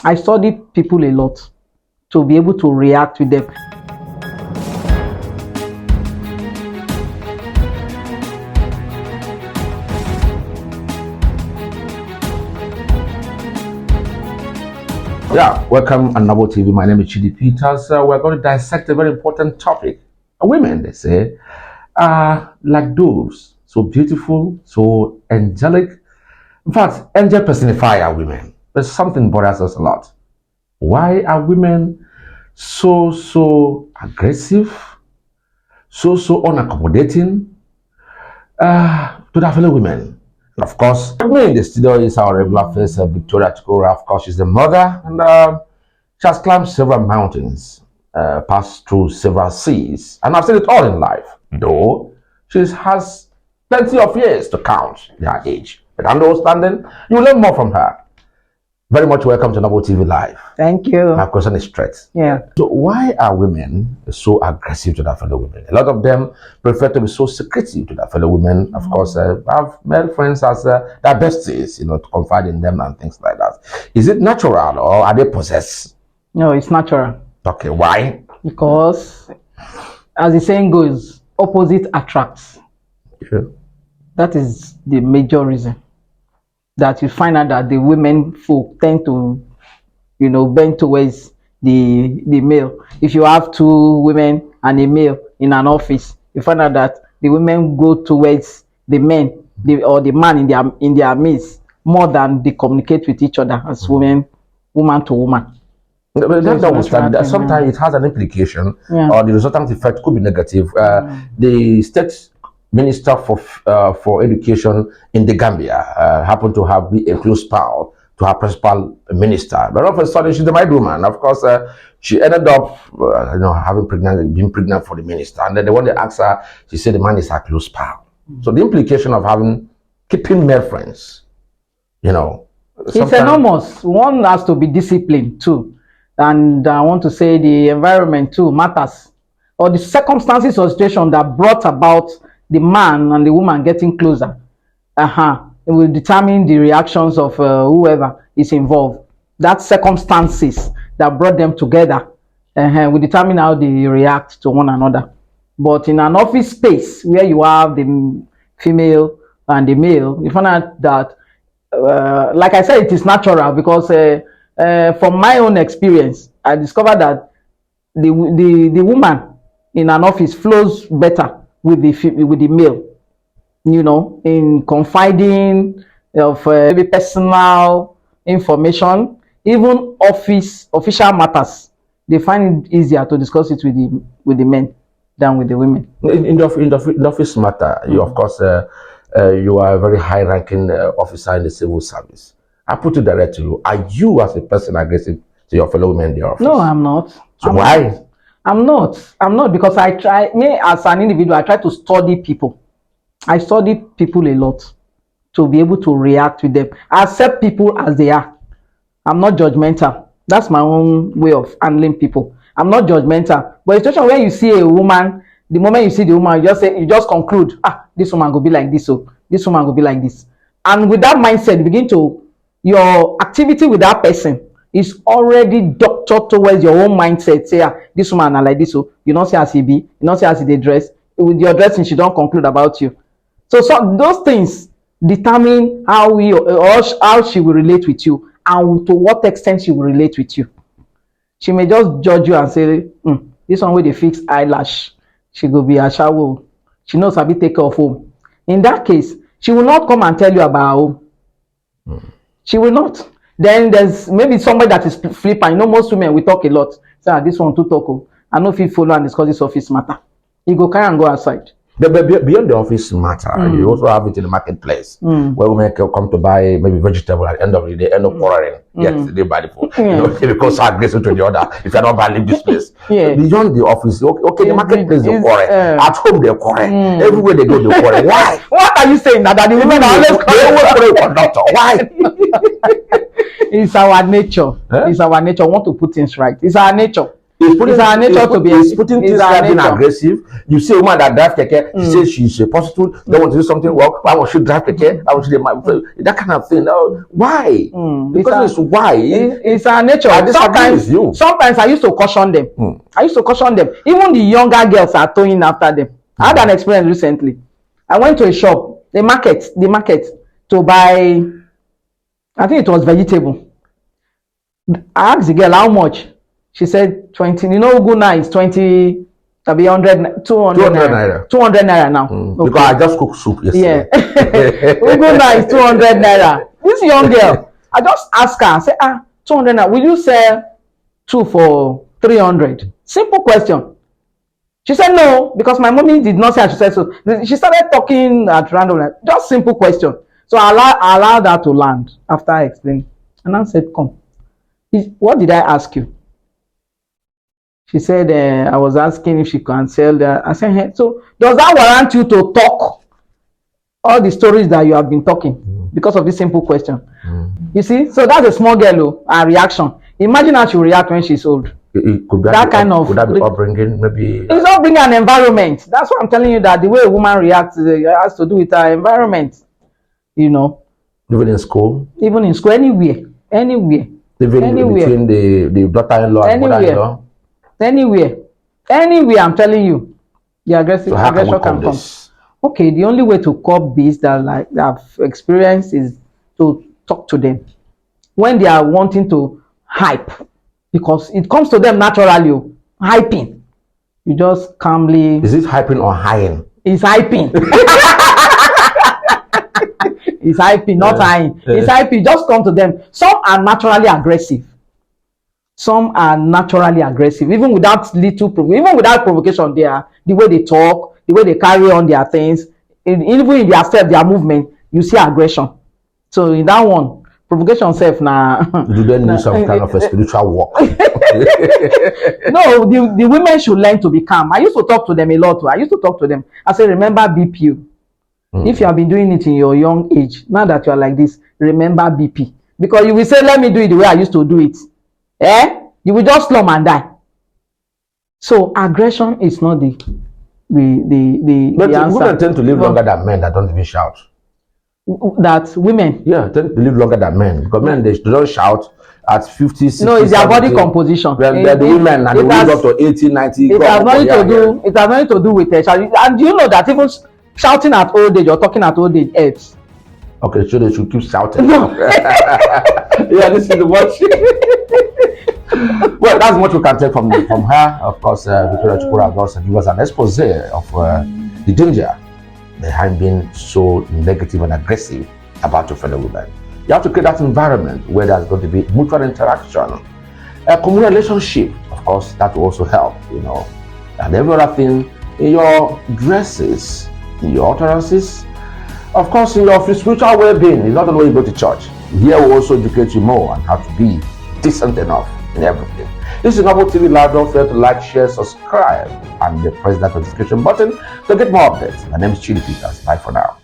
I study people a lot to be able to react with them. Yeah, welcome on Nabo TV. My name is Chidi Peters. We're going to dissect a very important topic. Women, they say, are like doves, so beautiful, so angelic. In fact, angel personify are women. But something bothers us a lot. Why are women so aggressive, so unaccommodating to their fellow women? And of course, me in the studio is our regular face, Victoria Chikora. Of course, she's the mother, and she has climbed several mountains, passed through several seas, and I've seen it all in life. Though she has plenty of years to count their age. But understanding, you'll learn more from her. Very much welcome to Nabo TV Live. Thank you. My question is straight. Yeah. So why are women so aggressive to their fellow women? A lot of them prefer to be so secretive to their fellow women. Of course, I have male friends as their besties, to confide in them and things like that. Is it natural or are they possessed? No, it's natural. Okay, why? Because, as the saying goes, opposite attracts. Yeah. That is the major reason that you find out that the women folk tend to, bend towards the male. If you have two women and a male in an office, you find out that the women go towards the men, or the man in their midst, more than they communicate with each other as woman to woman. But sometimes it has an implication, or the resultant effect could be negative. The state minister for education in the Gambia happened to have a close pal to her principal minister, but all of a sudden she's a married woman. Of course, she ended up being pregnant for the minister, and then when they asked her, she said the man is her close pal. So the implication of keeping male friends, it's enormous. One has to be disciplined too, and I want to say the environment too matters, or the circumstances or situation that brought about the man and the woman getting closer. It will determine the reactions of whoever is involved. That circumstances that brought them together will determine how they react to one another. But in an office space where you have the female and the male, you find out that, like I said, it is natural because from my own experience, I discovered that the woman in an office flows better with the male, in confiding of maybe personal information, even official matters. They find it easier to discuss it with the men than with the women. In the office matter, you of course you are a very high-ranking officer in the civil service. I put it direct to you: are you, as a person, aggressive to your fellow women in the office? No, I'm not. So why? I'm not because me as an individual, I try to study people. I study people a lot to be able to react with them. I accept people as they are. I'm not judgmental. That's my own way of handling people. I'm not judgmental. But in a situation where you see a woman, the moment you see the woman, you just conclude, this woman will be like this, so this woman will be like this. And with that mindset, your activity with that person is already doctored towards your own mindset. Say, this woman are like this, so you don't see as he be, you don't see as they dress. With your dressing, she don't conclude about you. So those things determine how she will relate with you, and to what extent she will relate with you. She may just judge you and say, this one with the fixed eyelash, she will be a shower. She knows how to take care of home. In that case, she will not come and tell you about home. She will not. Then there's maybe somebody that is flipper. Most women, we talk a lot. Say, this one to talk. I know if you follow and discuss this office matter. You go carry and go outside. But beyond the office matter, you also have it in the marketplace where women can come to buy maybe vegetable at the end of the day, end up quarreling. Yes, they buy the food. They become so aggressive to the other. If you're not buying, leave this place. Beyond the office, okay, the marketplace they quarrel. At home they quarrel. Everywhere they go they quarrel. Why? What are you saying? That the women are always quarrel conductor. Why? It's our nature. It's our nature. I want to put things right. It's our nature. It's our nature to be. It's putting things It's our like being nature. aggressive. You see a woman that drives keke, she says she's a prostitute, don't want to do something well. Why won't she drive keke? Why won't she that kind of thing? Why? Because it's why. It's our nature. I disagree with you. Sometimes I used to caution them. I used to caution them. Even the younger girls are towing after them. I had an experience recently. I went to a shop, the market, to buy, I think it was vegetable. I asked the girl how much. She said 20. You know, Uguna is 20, 100, 200 naira. 200 naira now. Okay. Because I just cooked soup yesterday. Yeah. Uguna is 200 naira. This young girl, I just asked her, I said, 200 naira, will you sell 2 for 300? Simple question. She said no, because my mommy did not say I should say so. She started talking at random, just simple question. So I allowed her to land after I explained. And I said, come. What did I ask you? She said, I was asking if she can sell that. I said, hey, so does that warrant you to talk all the stories that you have been talking because of this simple question? You see, so that's a small girl, her reaction. Imagine how she will react when she's old. Could that be upbringing? Maybe it's upbringing an environment. That's why I'm telling you that the way a woman reacts has to do with her environment. You know, even in school, anywhere, even anywhere. Between the daughter-in-law and mother-in-law, anywhere. I'm telling you, the aggression can come. Okay, the only way to curb this that I've experienced is to talk to them when they are wanting to hype, because it comes to them naturally. Hyping, you just calmly. Is it hyping or hying? It's hyping. It's hyping, not hying. It's hyping. Just come to them. Some are naturally aggressive. Even without even without provocation. They are the way they talk, the way they carry on their things, even in their step, their movement. You see aggression. So in that one, provocation self now. Do they need some kind of a spiritual work? No, the women should learn to be calm. I used to talk to them a lot. I say, remember BP. If you have been doing it in your young age, now that you are like this, remember BP. Because you will say, let me do it the way I used to do it. You will just slum and die. So aggression is not the answer. Women tend to live longer than men that don't even shout. That women? Yeah, tend to live longer than men. Because men, they don't shout at 50, 60, no, it's their 70. body composition. The women and they live up to 80, 90. It has nothing to do with shouting. And do you know that even shouting at old age or talking at old age helps? Okay, so they should keep shouting. No. Yeah, this is the watch. Well, that's what we can take from her. Of course, Victoria Chukura also give us an expose of the danger behind being so negative and aggressive about your fellow women. You have to create that environment where there's going to be mutual interaction, a common relationship. Of course, that will also help, and every other thing in your dresses, in your utterances, of course, in your spiritual well-being. It's not only you go to church. Here we also educate you more on how to be decent enough in everything. This is Novel TV Live. Don't forget to like, share, subscribe, and press that notification button to get more updates. My name is Chidi Peters. Bye for now.